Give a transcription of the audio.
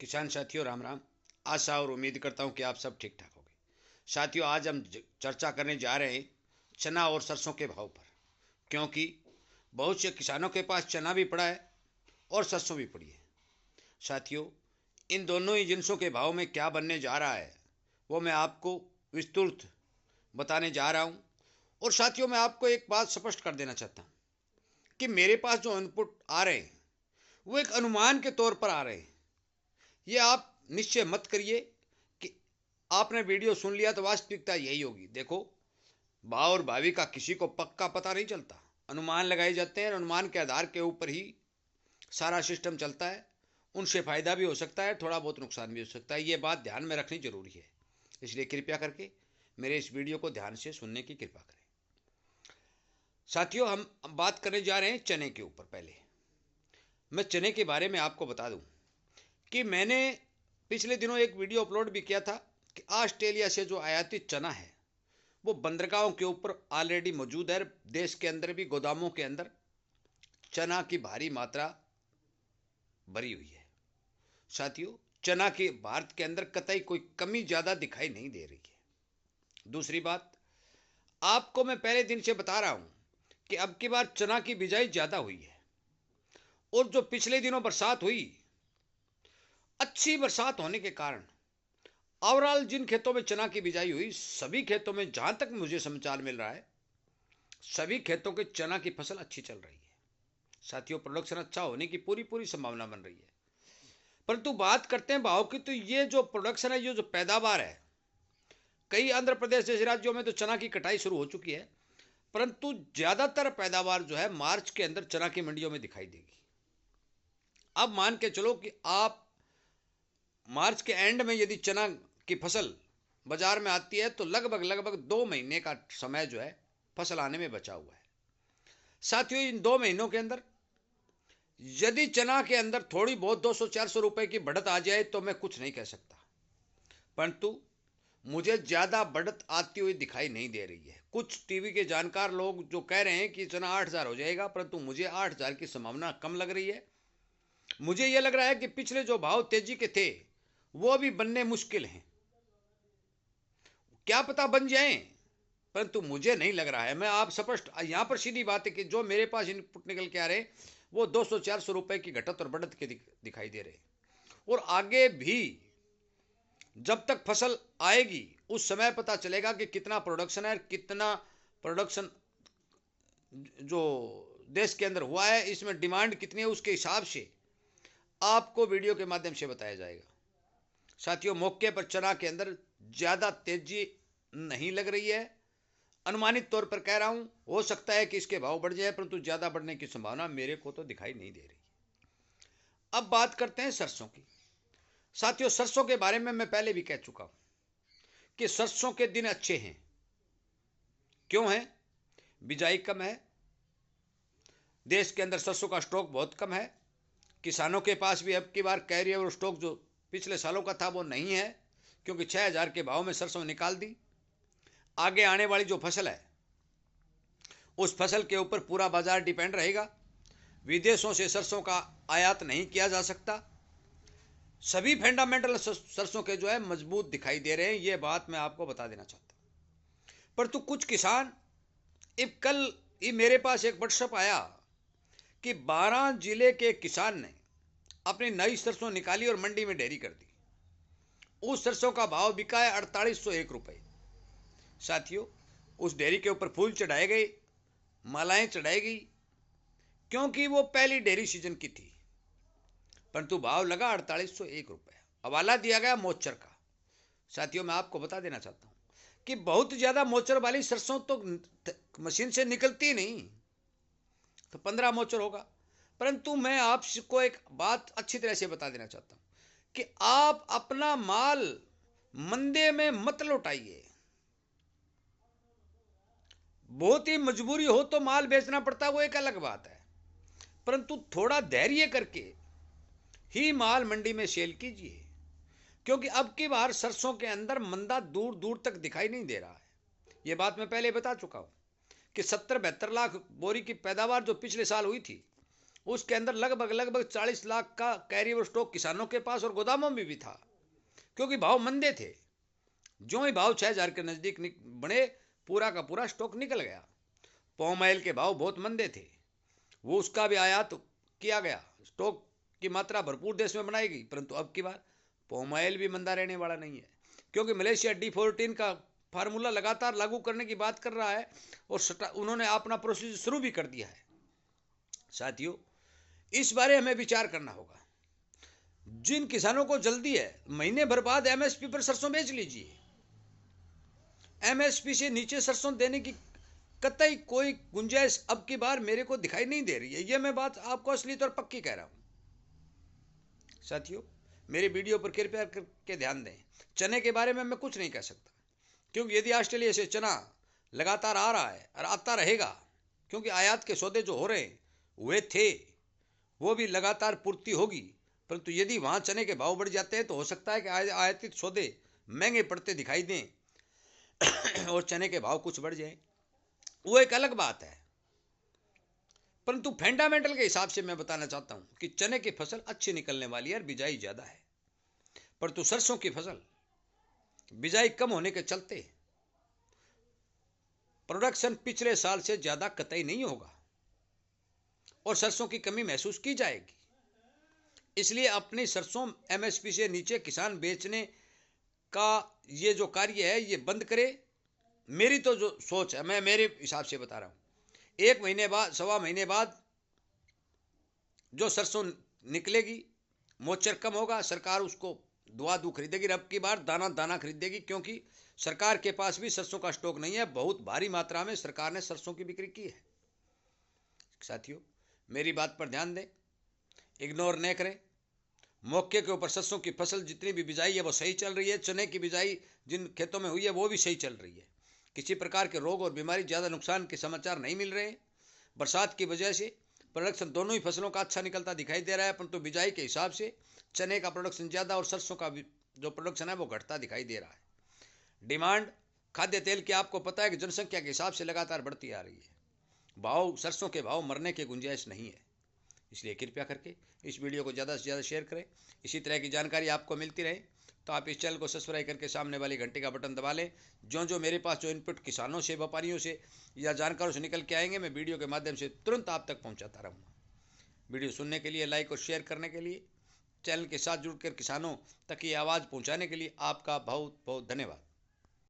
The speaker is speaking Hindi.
किसान साथियों राम राम। आशा और उम्मीद करता हूँ कि आप सब ठीक ठाक होंगे। साथियों, आज हम चर्चा करने जा रहे हैं चना और सरसों के भाव पर, क्योंकि बहुत से किसानों के पास चना भी पड़ा है और सरसों भी पड़ी है। साथियों, इन दोनों ही जिनसों के भाव में क्या बनने जा रहा है वो मैं आपको विस्तृत बताने जा रहा हूँ। और साथियों, मैं आपको एक बात स्पष्ट कर देना चाहता हूँ कि मेरे पास जो इनपुट आ रहे हैं वो एक अनुमान के तौर पर आ रहे हैं। ये आप निश्चय मत करिए कि आपने वीडियो सुन लिया तो वास्तविकता यही होगी। देखो, भाव और भावी का किसी को पक्का पता नहीं चलता, अनुमान लगाए जाते हैं और अनुमान के आधार के ऊपर ही सारा सिस्टम चलता है। उनसे फ़ायदा भी हो सकता है, थोड़ा बहुत नुकसान भी हो सकता है। ये बात ध्यान में रखनी जरूरी है, इसलिए कृपया करके मेरे इस वीडियो को ध्यान से सुनने की कृपा करें। साथियों, हम बात करने जा रहे हैं चने के ऊपर। पहले मैं चने के बारे में आपको बता दूं कि मैंने पिछले दिनों एक वीडियो अपलोड भी किया था कि ऑस्ट्रेलिया से जो आयातित चना है वो बंदरगाहों के ऊपर ऑलरेडी मौजूद है। देश के अंदर भी गोदामों के अंदर चना की भारी मात्रा भरी हुई है। साथियों, चना की भारत के अंदर कतई कोई कमी ज़्यादा दिखाई नहीं दे रही है। दूसरी बात, आपको मैं पहले दिन से बता रहा हूं कि अब की बार चना की बिजाई ज़्यादा हुई है और जो पिछले दिनों बरसात हुई, अच्छी बरसात होने के कारण ओवरऑल जिन खेतों में चना की बिजाई हुई, सभी खेतों में जहां तक मुझे समाचार मिल रहा है, सभी खेतों के चना की फसल अच्छी चल रही है। साथियों, प्रोडक्शन अच्छा होने की पूरी पूरी संभावना बन रही है। परंतु बात करते हैं भाव की, तो ये जो प्रोडक्शन है, ये जो पैदावार है, कई आंध्र प्रदेश जैसे राज्यों में तो चना की कटाई शुरू हो चुकी है, परंतु ज्यादातर पैदावार जो है मार्च के अंदर चना की मंडियों में दिखाई देगी। अब मान के चलो कि आप मार्च के एंड में यदि चना की फसल बाजार में आती है तो लगभग लगभग 2 महीने का समय जो है फसल आने में बचा हुआ है। साथियों, इन 2 महीनों के अंदर यदि चना के अंदर थोड़ी बहुत 200-400 रुपए की बढ़त आ जाए तो मैं कुछ नहीं कह सकता, परंतु मुझे ज्यादा बढ़त आती हुई दिखाई नहीं दे रही है। कुछ टीवी के जानकार लोग जो कह रहे हैं कि चना 8,000 हो जाएगा, परंतु मुझे 8,000 की संभावना कम लग रही है। मुझे यह लग रहा है कि पिछले जो भाव तेजी के थे वो भी बनने मुश्किल हैं। क्या पता बन जाएं, परंतु मुझे नहीं लग रहा है। मैं आप स्पष्ट यहां पर सीधी बात है कि जो मेरे पास इनपुट निकल के आ रहे वो 200-400 रुपए की घटत और बढ़त के दिखाई दे रहे। और आगे भी जब तक फसल आएगी उस समय पता चलेगा कि कितना प्रोडक्शन है, कितना प्रोडक्शन जो देश के अंदर हुआ है, इसमें डिमांड कितनी है, उसके हिसाब से आपको वीडियो के माध्यम से बताया जाएगा। साथियों, मौके पर चना के अंदर ज्यादा तेजी नहीं लग रही है। अनुमानित तौर पर कह रहा हूं, हो सकता है कि इसके भाव बढ़ जाए, परंतु ज्यादा बढ़ने की संभावना मेरे को तो दिखाई नहीं दे रही। अब बात करते हैं सरसों की। साथियों, सरसों के बारे में मैं पहले भी कह चुका हूं कि सरसों के दिन अच्छे हैं। क्यों है? बिजाई कम है, देश के अंदर सरसों का स्टॉक बहुत कम है, किसानों के पास भी अब की बार कैरियर और स्टॉक जो पिछले सालों का था वो नहीं है, क्योंकि 6,000 के भाव में सरसों निकाल दी। आगे आने वाली जो फसल है उस फसल के ऊपर पूरा बाजार डिपेंड रहेगा। विदेशों से सरसों का आयात नहीं किया जा सकता। सभी फंडामेंटल सरसों के जो है मजबूत दिखाई दे रहे हैं, ये बात मैं आपको बता देना चाहता हूं। परंतु कुछ किसान, अब कल ही मेरे पास एक व्हाट्सएप आया कि 12 जिले के किसान ने अपनी नई सरसों निकाली और मंडी में ढेरी कर दी। उस सरसों का भाव बिका है 4801 रुपये। साथियों, उस डेयरी के ऊपर फूल चढ़ाए गए, मालाएं चढ़ाई गई, क्योंकि वो पहली डेयरी सीजन की थी, परंतु भाव लगा 4801 रुपये। हवाला दिया गया मोचर का। साथियों, मैं आपको बता देना चाहता हूं कि बहुत ज्यादा मोचर वाली सरसों तो मशीन से निकलती नहीं, तो 15 मोचर होगा। परंतु मैं आपको एक बात अच्छी तरह से बता देना चाहता हूं कि आप अपना माल मंदे में मत लौटाइए। बहुत ही मजबूरी हो तो माल बेचना पड़ता है, वो एक अलग बात है, परंतु थोड़ा धैर्य करके ही माल मंडी में सेल कीजिए, क्योंकि अब की बार सरसों के अंदर मंदा दूर दूर तक दिखाई नहीं दे रहा है। यह बात मैं पहले बता चुका हूं कि 70-72 लाख बोरी की पैदावार जो पिछले साल हुई थी उसके अंदर लगभग 40 लाख का कैरी ओवर स्टॉक किसानों के पास और गोदामों में भी था, क्योंकि भाव मंदे थे। जो ही भाव 6,000 के नजदीक बढ़े, पूरा का पूरा स्टॉक निकल गया। पॉम ऑयल के भाव बहुत मंदे थे, वो उसका भी आयात किया गया, स्टॉक की मात्रा भरपूर देश में बनाई गई। परंतु अब की बार पॉम ऑयल भी मंदा रहने वाला नहीं है, क्योंकि मलेशिया D14 का फार्मूला लगातार लागू करने की बात कर रहा है और उन्होंने अपना प्रोसीजर शुरू भी कर दिया है। साथियों, इस बारे हमें विचार करना होगा। जिन किसानों को जल्दी है, महीने भर बाद MSP पर सरसों बेच लीजिए। MSP से नीचे सरसों देने की कतई कोई गुंजाइश अब की बार मेरे को दिखाई नहीं दे रही है। यह मैं बात आपको असली तौर पक्की कह रहा हूं। साथियों, मेरे वीडियो पर कृपया करके ध्यान दें। चने के बारे में मैं कुछ नहीं कह सकता, क्योंकि यदि ऑस्ट्रेलिया से चना लगातार आ रहा है और आता रहेगा, क्योंकि आयात के सौदे जो हो रहे हैं हुए थे, वो भी लगातार पूर्ति होगी। परंतु यदि वहाँ चने के भाव बढ़ जाते हैं तो हो सकता है कि आयातित सौदे महंगे पड़ते दिखाई दें और चने के भाव कुछ बढ़ जाए, वो एक अलग बात है। परंतु फंडामेंटल के हिसाब से मैं बताना चाहता हूं कि चने की फसल अच्छी निकलने वाली है और बिजाई ज्यादा है। परंतु सरसों की फसल बिजाई कम होने के चलते प्रोडक्शन पिछले साल से ज्यादा कतई नहीं होगा और सरसों की कमी महसूस की जाएगी। इसलिए अपनी सरसों MSP से नीचे किसान बेचने का ये जो कार्य है ये बंद करे। मेरी तो जो सोच है, मैं मेरे हिसाब से बता रहा हूं, 1 महीने बाद, सवा महीने बाद जो सरसों निकलेगी, मोचर कम होगा, सरकार उसको दुआ दू खरीदेगी। अब की बार दाना दाना खरीदेगी, क्योंकि सरकार के पास भी सरसों का स्टॉक नहीं है। बहुत भारी मात्रा में सरकार ने सरसों की बिक्री की है। साथियों, मेरी बात पर ध्यान दें, इग्नोर न करें। मौके के ऊपर सरसों की फसल जितनी भी बिजाई है वो सही चल रही है। चने की बिजाई जिन खेतों में हुई है वो भी सही चल रही है। किसी प्रकार के रोग और बीमारी, ज़्यादा नुकसान के समाचार नहीं मिल रहे हैं। बरसात की वजह से प्रोडक्शन दोनों ही फसलों का अच्छा निकलता दिखाई दे रहा है, परंतु बिजाई के हिसाब से चने का प्रोडक्शन ज़्यादा और सरसों का जो प्रोडक्शन है वो घटता दिखाई दे रहा है। डिमांड खाद्य तेल की आपको पता है कि जनसंख्या के हिसाब से लगातार बढ़ती आ रही है। भाव, सरसों के भाव मरने की गुंजाइश नहीं है। इसलिए कृपया करके इस वीडियो को ज़्यादा से ज़्यादा शेयर करें। इसी तरह की जानकारी आपको मिलती रहे तो आप इस चैनल को सब्सक्राइब करके सामने वाली घंटे का बटन दबा लें। जो मेरे पास जो इनपुट किसानों से, व्यापारियों से या जानकारों से निकल के आएंगे, मैं वीडियो के माध्यम से तुरंत आप तक पहुंचाता रहूँगा। वीडियो सुनने के लिए, लाइक और शेयर करने के लिए, चैनल के साथ जुड़कर किसानों तक ये आवाज़ पहुँचाने के लिए आपका बहुत बहुत धन्यवाद।